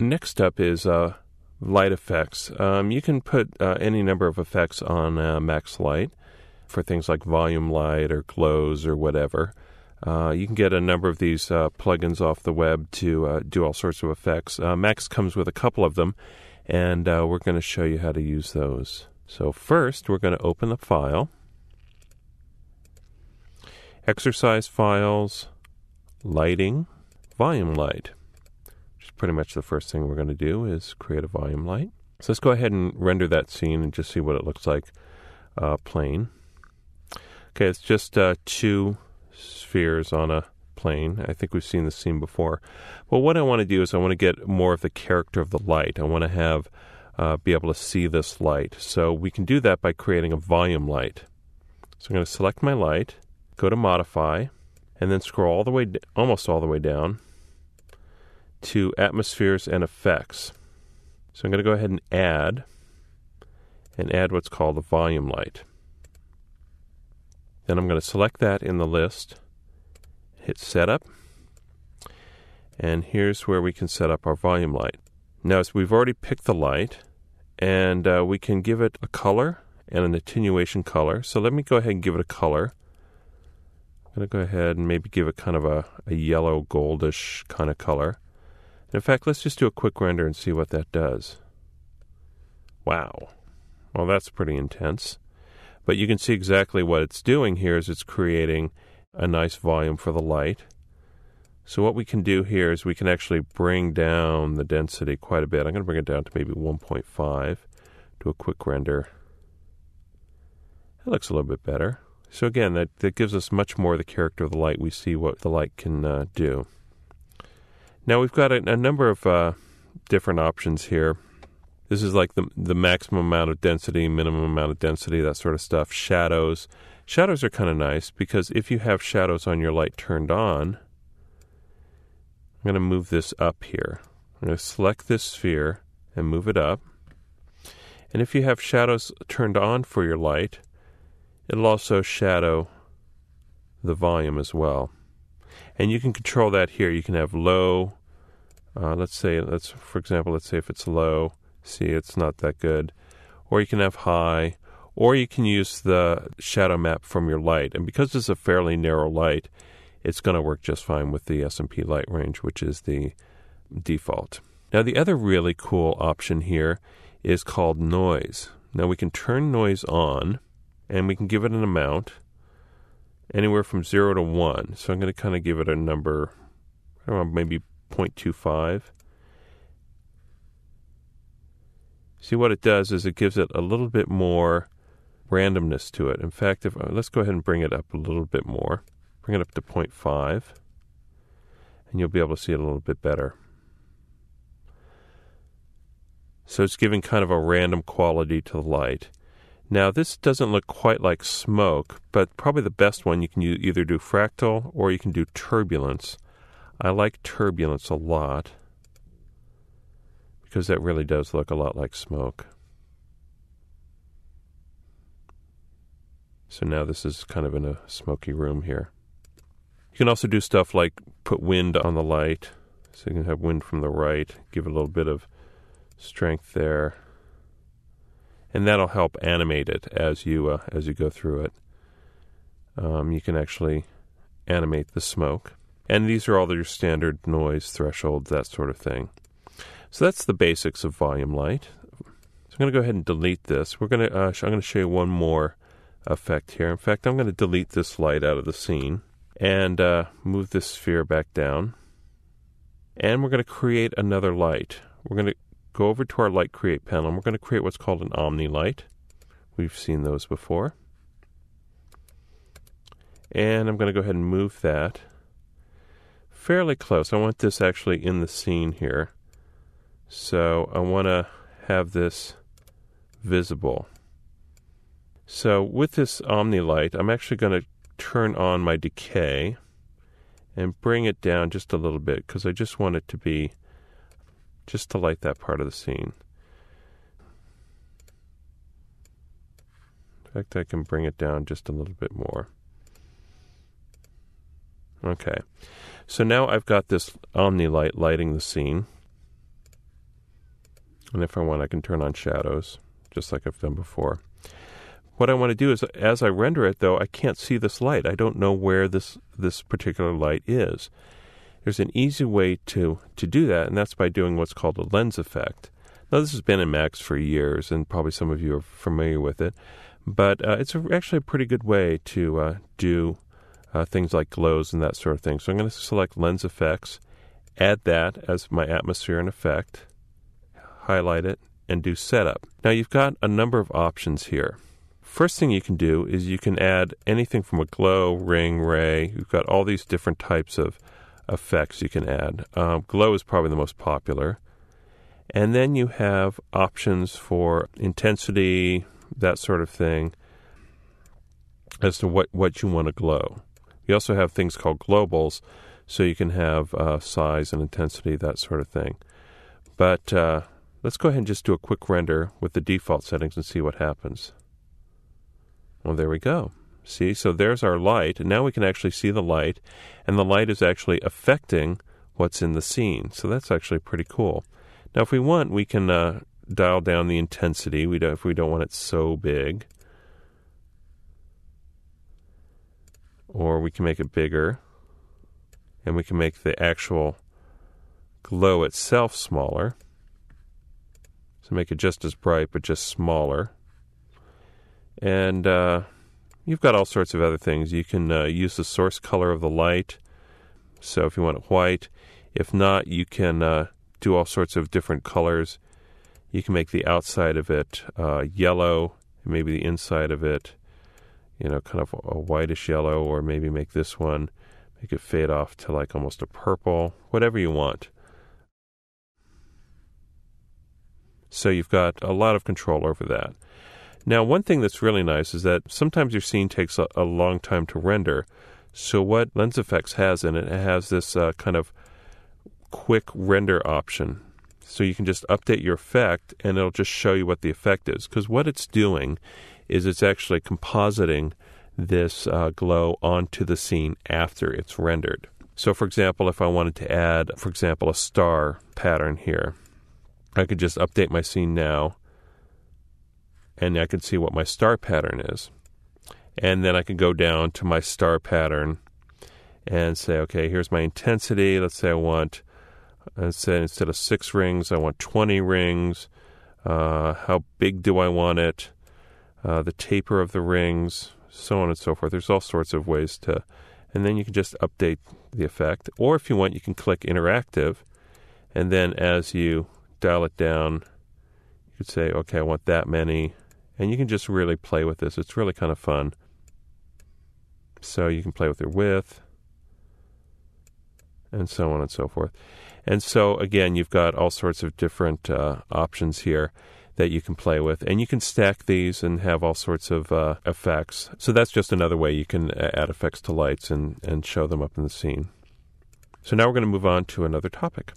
Next up is LightEffects. You can put any number of effects on Max Light for things like volume light or glows or whatever. You can get a number of these plugins off the web to do all sorts of effects. Max comes with a couple of them, and we're going to show you how to use those. So first, we're going to open the file. Exercise files, lighting, volume light. Which is pretty much the first thing we're going to do is create a volume light. So let's go ahead and render that scene and just see what it looks like plain. Okay, it's just two spheres on a plane. I think we've seen this scene before. Well, what I want to do is I want to get more of the character of the light. I want to have be able to see this light. So we can do that by creating a volume light. So I'm going to select my light, go to Modify, and then scroll all the way, almost all the way down to Atmospheres and Effects. So I'm going to go ahead and add what's called a volume light. Then I'm going to select that in the list, hit Setup, and here's where we can set up our volume light. Now, we've already picked the light, and we can give it a color and an attenuation color. So let me go ahead and give it a color. I'm going to go ahead and maybe give it kind of a yellow goldish kind of color. And in fact, let's just do a quick render and see what that does. Wow. Well, that's pretty intense. But you can see exactly what it's doing here is it's creating a nice volume for the light. So what we can do here is we can actually bring down the density quite a bit. I'm going to bring it down to maybe 1.5. Do a quick render. It looks a little bit better. So again, that gives us much more of the character of the light. We see what the light can do. Now we've got a number of different options here. This is like the maximum amount of density, minimum amount of density, that sort of stuff. Shadows. Shadows are kind of nice because if you have shadows on your light turned on, I'm going to move this up here. I'm going to select this sphere and move it up. And if you have shadows turned on for your light, it'll also shadow the volume as well. And you can control that here. You can have low. For example, let's say if it's low, see it's not that good. Or you can have high. Or you can use the shadow map from your light. And because it's a fairly narrow light, it's going to work just fine with the S&P light range, which is the default. Now, the other really cool option here is called noise. Now, we can turn noise on, and we can give it an amount, anywhere from 0 to 1. So I'm going to kind of give it a number, I don't know, maybe 0.25. See, what it does is it gives it a little bit more randomness to it. In fact, let's go ahead and bring it up a little bit more. Bring it up to 0.5, and you'll be able to see it a little bit better. So it's giving kind of a random quality to the light. Now, this doesn't look quite like smoke, but probably the best one, you can either do fractal or you can do turbulence. I like turbulence a lot because that really does look a lot like smoke. So now this is kind of in a smoky room here. You can also do stuff like put wind on the light. So you can have wind from the right, give it a little bit of strength there. And that'll help animate it as you go through it. You can actually animate the smoke. And these are all your standard noise thresholds, that sort of thing. So that's the basics of volume light. So I'm going to go ahead and delete this. I'm going to show you one more effect here. In fact, I'm going to delete this light out of the scene and move this sphere back down. And we're going to create another light. We're going to go over to our Light Create panel, and we're going to create what's called an Omni light. We've seen those before. And I'm going to go ahead and move that fairly close. I want this actually in the scene here. So I want to have this visible. So with this Omni light, I'm actually going to turn on my decay and bring it down just a little bit because I just want it to be just to light that part of the scene. In fact, I can bring it down just a little bit more. Okay, so now I've got this Omni light lighting the scene. And if I want, I can turn on shadows, just like I've done before. What I want to do is, as I render it, though, I can't see this light. I don't know where this particular light is. There's an easy way to do that, and that's by doing what's called a lens effect. Now, this has been in Max for years, and probably some of you are familiar with it. But it's actually a pretty good way to do things like glows and that sort of thing. So I'm going to select Lens Effects, add that as my atmosphere and effect, highlight it, and do Setup. Now you've got a number of options here. First thing you can do is you can add anything from a glow, ring, ray. You've got all these different types of effects you can add. Glow is probably the most popular. And then you have options for intensity, that sort of thing, as to what you want to glow. You also have things called globals, so you can have size and intensity, that sort of thing. But let's go ahead and just do a quick render with the default settings and see what happens. Well, there we go. See, so there's our light, and now we can actually see the light, and the light is actually affecting what's in the scene. So that's actually pretty cool. Now, if we want, we can dial down the intensity if we don't want it so big. Or we can make it bigger, and we can make the actual glow itself smaller. So make it just as bright, but just smaller. And you've got all sorts of other things. You can use the source color of the light. So if you want it white, if not, you can do all sorts of different colors. You can make the outside of it yellow, and maybe the inside of it, kind of a whitish yellow, or maybe make this one, make it fade off to like almost a purple, whatever you want. So you've got a lot of control over that. Now, one thing that's really nice is that sometimes your scene takes a long time to render. So what Lens Effects has in it, it has this kind of quick render option. So you can just update your effect, and it'll just show you what the effect is. Because what it's doing is it's actually compositing this glow onto the scene after it's rendered. So, for example, if I wanted to add, for example, a star pattern here, I could just update my scene now, and I can see what my star pattern is. And then I can go down to my star pattern and say, okay, here's my intensity. Let's say instead of 6 rings, I want 20 rings. How big do I want it? The taper of the rings, so on and so forth. There's all sorts of ways to, and then you can just update the effect. Or if you want, you can click Interactive, and then as you dial it down, you could say, okay, I want that many. And you can just really play with this. It's really kind of fun. So you can play with your width, and so on and so forth. And so, again, you've got all sorts of different options here that you can play with. And you can stack these and have all sorts of effects. So that's just another way you can add effects to lights and show them up in the scene. So now we're going to move on to another topic.